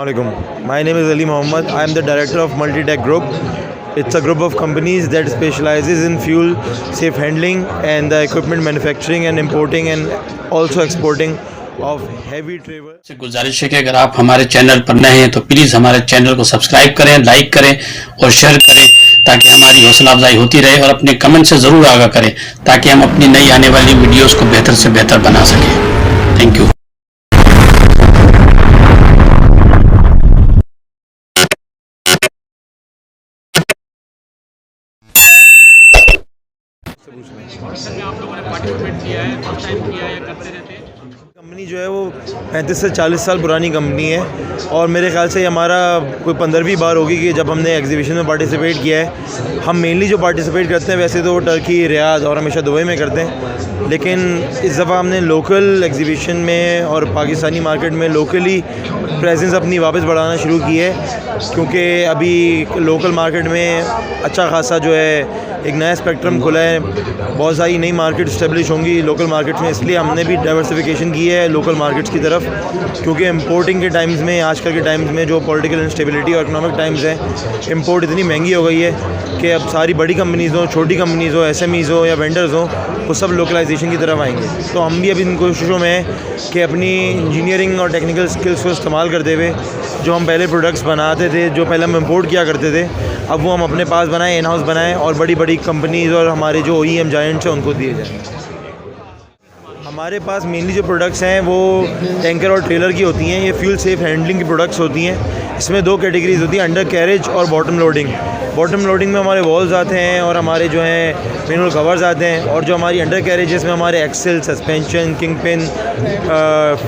Assalamualaikum. My name is Ali Mohammed. I am the director of Multitech Group. It's a group of companies that specializes in fuel safe handling and the equipment manufacturing and importing and also exporting of heavy travel. से गुजारिश है कि अगर आप हमारे channel पर नए हैं तो प्लीज़ हमारे चैनल को सब्सक्राइब करें, लाइक करें और शेयर करें ताकि हमारी हौसला अफजाई होती रहे, और अपने कमेंट से ज़रूर आगाह करें ताकि हम अपनी नई आने वाली वीडियोस को बेहतर से बेहतर बना सकें। Thank you. कंपनी जो है वो 35 से 40 साल पुरानी कंपनी है और मेरे ख्याल से हमारा कोई 15वीं बार होगी कि जब हमने एग्जीबिशन में पार्टिसिपेट किया है। हम मेनली जो पार्टिसिपेट करते हैं वैसे तो टर्की, रियाद और हमेशा दुबई में करते हैं, लेकिन इस दफ़ा हमने लोकल एग्जीबिशन में और पाकिस्तानी मार्केट में लोकली प्रेजेंस अपनी वापस बढ़ाना शुरू की है, क्योंकि अभी लोकल मार्केट में अच्छा खासा जो है एक नया स्पेक्ट्रम खुला है, बहुत सारी नई मार्केट इस्टेब्लिश होंगी लोकल मार्केट्स में, इसलिए हमने भी डाइवर्सिफिकेशन की है लोकल मार्केट्स की तरफ। क्योंकि इंपोर्टिंग के टाइम्स में, आजकल के टाइम्स में जो पॉलिटिकल इंस्टेबिलिटी और इकोनॉमिक टाइम्स हैं, इंपोर्ट इतनी महंगी हो गई है कि अब सारी बड़ी कंपनीज़ हो, छोटी कंपनीज़ हो, SMEs हो या वेंडर्स हो, वो सब लोकलाइजेशन की तरफ आएंगे। तो हम भी अभी इन कोशिशों में हैं कि अपनी इंजीनियरिंग और टेक्निकल स्किल्स को इस्तेमाल करते हुए जो हम पहले प्रोडक्ट्स बनाते थे, जो पहले हम इंपोर्ट किया करते थे, अब वो हम अपने पास बनाएं, इन हाउस बनाएं और बड़ी बड़ी कंपनीज़ और हमारे जो OEM जायंट्स हैं उनको दिए जाएँ। हमारे पास मेनली जो प्रोडक्ट्स हैं वो टैंकर और ट्रेलर की होती हैं। ये फ्यूल सेफ हैंडलिंग की प्रोडक्ट्स होती हैं। इसमें दो कैटेगरीज होती हैं, अंडर कैरेज और बॉटम लोडिंग। बॉटम लोडिंग में हमारे वॉल्स आते हैं और हमारे जो हैं मैनुअल कवर्स आते हैं, और जो हमारी अंडर कैरेज है इसमें हमारे axle, suspension, king pin,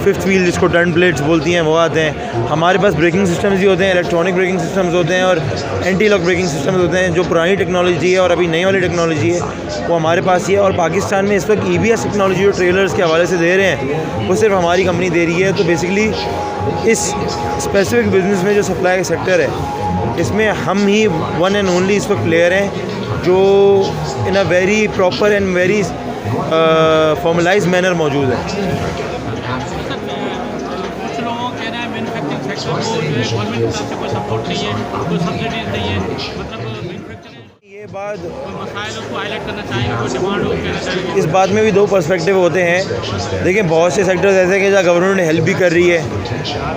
fifth wheel जिसको टर्न प्लेट्स बोलती हैं वो आते हैं। हमारे पास ब्रेकिंग सिस्टम्स भी होते हैं, इलेक्ट्रॉनिक ब्रेकिंग सिस्टम्स होते हैं और एंटी लॉक ब्रेकिंग सिस्टम्स होते हैं। जो पुरानी टेक्नोलॉजी है और अभी नई वाली टेक्नोलॉजी है वो हमारे पास ही है, और पाकिस्तान में इस वक्त EBS टेक्नोलॉजी जो ट्रेलर्स के हवाले से दे रहे हैं वो सिर्फ हमारी कंपनी दे रही है। तो बेसिकली इस स्पेसिफिक बिजनेस में जो सप्लाई का सेक्टर है इसमें हम ही वन एंड ओनली इस वक्त प्लेयर हैं जो in a very proper and very formalise manner मौजूद है। कुछ लोगों का कहना है मैन्युफैक्चरिंग सेक्टर को जो है गवर्नमेंट की तरफ से कोई सपोर्ट नहीं है, कोई सब्सिडीज नहीं है, मतलब मैन्युफैक्चरिंग ये बात मसाइल को हाईलाइट करना चाहेंगे, कोई डिमांड हो कहना चाहेंगे। इस बात में भी दो पर्सपेक्टिव होते हैं। देखिए, बहुत से सेक्टर्स ऐसे हैं कि जहाँ गवर्नमेंट हेल्प भी कर रही है,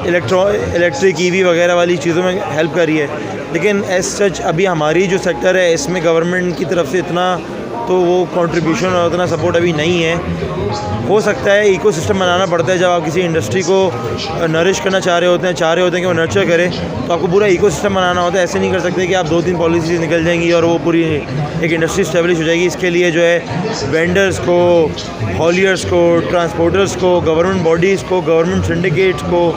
इलेक्ट्रिक EV वगैरह वाली चीज़ों में हेल्प कर रही है, लेकिन एज सच अभी हमारी जो सेक्टर है इसमें गवर्नमेंट की तरफ से इतना तो वो कंट्रीब्यूशन और उतना सपोर्ट अभी नहीं है। हो सकता है इकोसिस्टम बनाना पड़ता है। जब आप किसी इंडस्ट्री को नरिश करना चाह रहे होते हैं कि वो नर्चर करे, तो आपको पूरा इकोसिस्टम बनाना होता है। ऐसे नहीं कर सकते कि आप 2-3 पॉलिसीज़ निकल जाएंगी और वो पूरी एक इंडस्ट्री स्टेब्लिश हो जाएगी। इसके लिए जो है वेंडर्स को, हॉलियर्स को, ट्रांसपोर्टर्स को, गवर्नमेंट बॉडीज़ को, गवर्नमेंट सिंडिकेट्स को,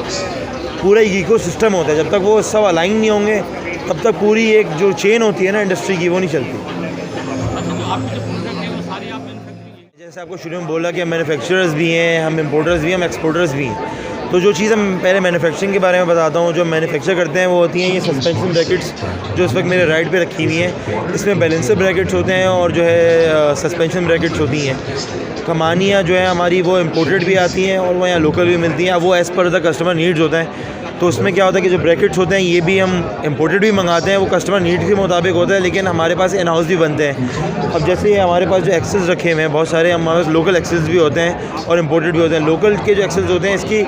पूरा एक इकोसिस्टम होता है। जब तक वो सब अलाइन नहीं होंगे तब तक पूरी एक जो चेन होती है ना इंडस्ट्री की वो नहीं चलती। जैसे आपको शुरू में बोला कि हम मैन्युफैक्चरर्स भी हैं, हम इंपोर्टर्स भी हैं, हम एक्सपोर्टर्स भी हैं। तो जो चीज़ हम पहले मैन्युफैक्चरिंग के बारे में बताता हूँ, जो मैन्युफैक्चर करते हैं वो होती हैं ये सस्पेंशन ब्रैकेट्स जो इस वक्त मेरे राइट पे रखी हुई हैं। इसमें बैलेंसर ब्रैकेट्स होते हैं और जो है सस्पेंशन ब्रैकेट्स होती हैं। कमानियाँ जो है हमारी वो इम्पोर्टेड भी आती हैं और वो यहाँ लोकल भी मिलती हैं। अब वो as per the customer needs होता है। तो उसमें क्या होता है कि जो ब्रैकेट्स होते हैं ये भी हम इम्पोर्टेड भी मंगाते हैं, वो कस्टमर नीड के मुताबिक होता है, लेकिन हमारे पास इन हाउस भी बनते हैं। अब जैसे हमारे पास जो एक्सेल्स रखे हुए हैं बहुत सारे, हमारे पास लोकल एक्सेल्स भी होते हैं और इम्पोर्टेड भी होते हैं। लोकल के जो एक्सेल्स होते हैं इसकी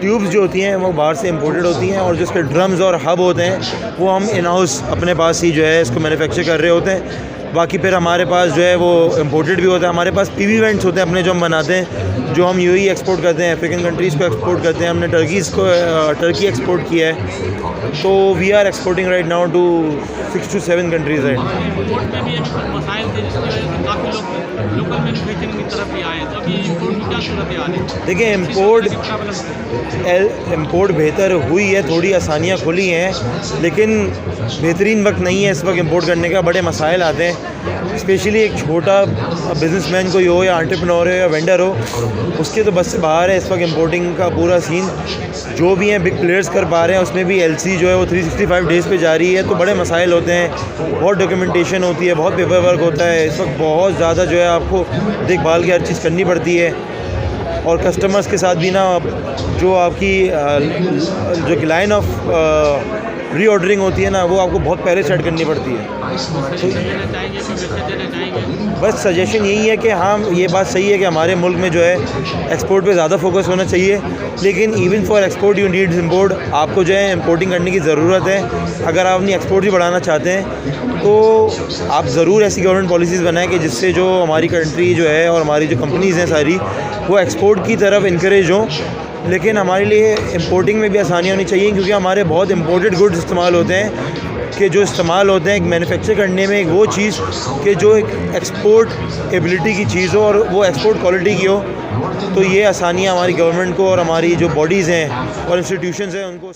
ट्यूब्स जो होती हैं वो बाहर से इम्पोर्टेड होती हैं, और जो इसके ड्रम्स और हब होते हैं वो हम इन हाउस अपने पास ही जो है इसको मैन्युफैक्चर कर रहे होते हैं। बाकी फिर हमारे पास जो है वो इम्पोर्टेड भी होता है। हमारे पास PV वेंट्स होते हैं अपने जो हम बनाते हैं, जो हम UAE एक्सपोर्ट करते हैं, अफ्रीकन कंट्रीज़ को एक्सपोर्ट करते हैं। हमने टर्की एक्सपोर्ट किया है, तो we are exporting right now to 6 to 7 countries है। इंपोर्ट में भी अभी मसाइल थे जिसकी वजह से काफ़ी लोग लोकल मैन्युफैक्चरिंग की तरफ भी आए, तो अभी इंपोर्ट की क्या सूरत हाल है? देखिए, इम्पोर्ट बेहतर हुई है, थोड़ी आसानियाँ खुली हैं, लेकिन बेहतरीन वक्त नहीं है इस वक्त इम्पोर्ट करने का। बड़े मसाइल आते हैं, स्पेशली एक छोटा बिजनेसमैन कोई हो या एंटरप्रेन्योर हो या वेंडर हो, उसके तो बस से बाहर है इस वक्त इम्पोर्टिंग का पूरा सीन। जो भी हैं बिग प्लेयर्स कर पा रहे हैं, उसमें भी LC जो है वो 365 डेज़ पे जा रही है, तो बड़े मसाइल होते हैं, बहुत डॉक्यूमेंटेशन होती है, बहुत पेपर वर्क होता है। इस वक्त बहुत ज़्यादा जो है आपको देखभाल की हर चीज़ करनी पड़ती है। और कस्टमर्स के साथ भी ना जो आपकी जो लाइन ऑफ रीऑर्डरिंग होती है ना, वो आपको बहुत पहले सेट करनी पड़ती है। देना चाहेंगे, कोई मैसेज देना चाहेंगे? बस सजेशन यही है कि हाँ, ये बात सही है कि हमारे मुल्क में जो है एक्सपोर्ट पे ज़्यादा फोकस होना चाहिए, लेकिन even for export you needs import. आपको जो है इम्पोर्टिंग करने की ज़रूरत है। अगर आप अपनी एक्सपोर्ट भी बढ़ाना चाहते हैं तो आप ज़रूर ऐसी गवर्नमेंट पॉलिसीज़ बनाएं कि जिससे जो हमारी कंट्री जो है और हमारी जो कंपनीज़ हैं सारी, वो एक्सपोर्ट की तरफ इनकरेज हों। लेकिन हमारे लिए इंपोर्टिंग में भी आसानी होनी चाहिए, क्योंकि हमारे बहुत इंपोर्टेड गुड्स इस्तेमाल होते हैं कि जो इस्तेमाल होते हैं एक मैन्युफैक्चर करने में, एक वो चीज़ कि जो एक एक्सपोर्ट एबिलिटी की चीज़ हो और वो एक्सपोर्ट क्वालिटी की हो। तो ये आसानियाँ हमारी गवर्नमेंट को और हमारी जो बॉडीज़ हैं और इंस्टीट्यूशंस हैं उनको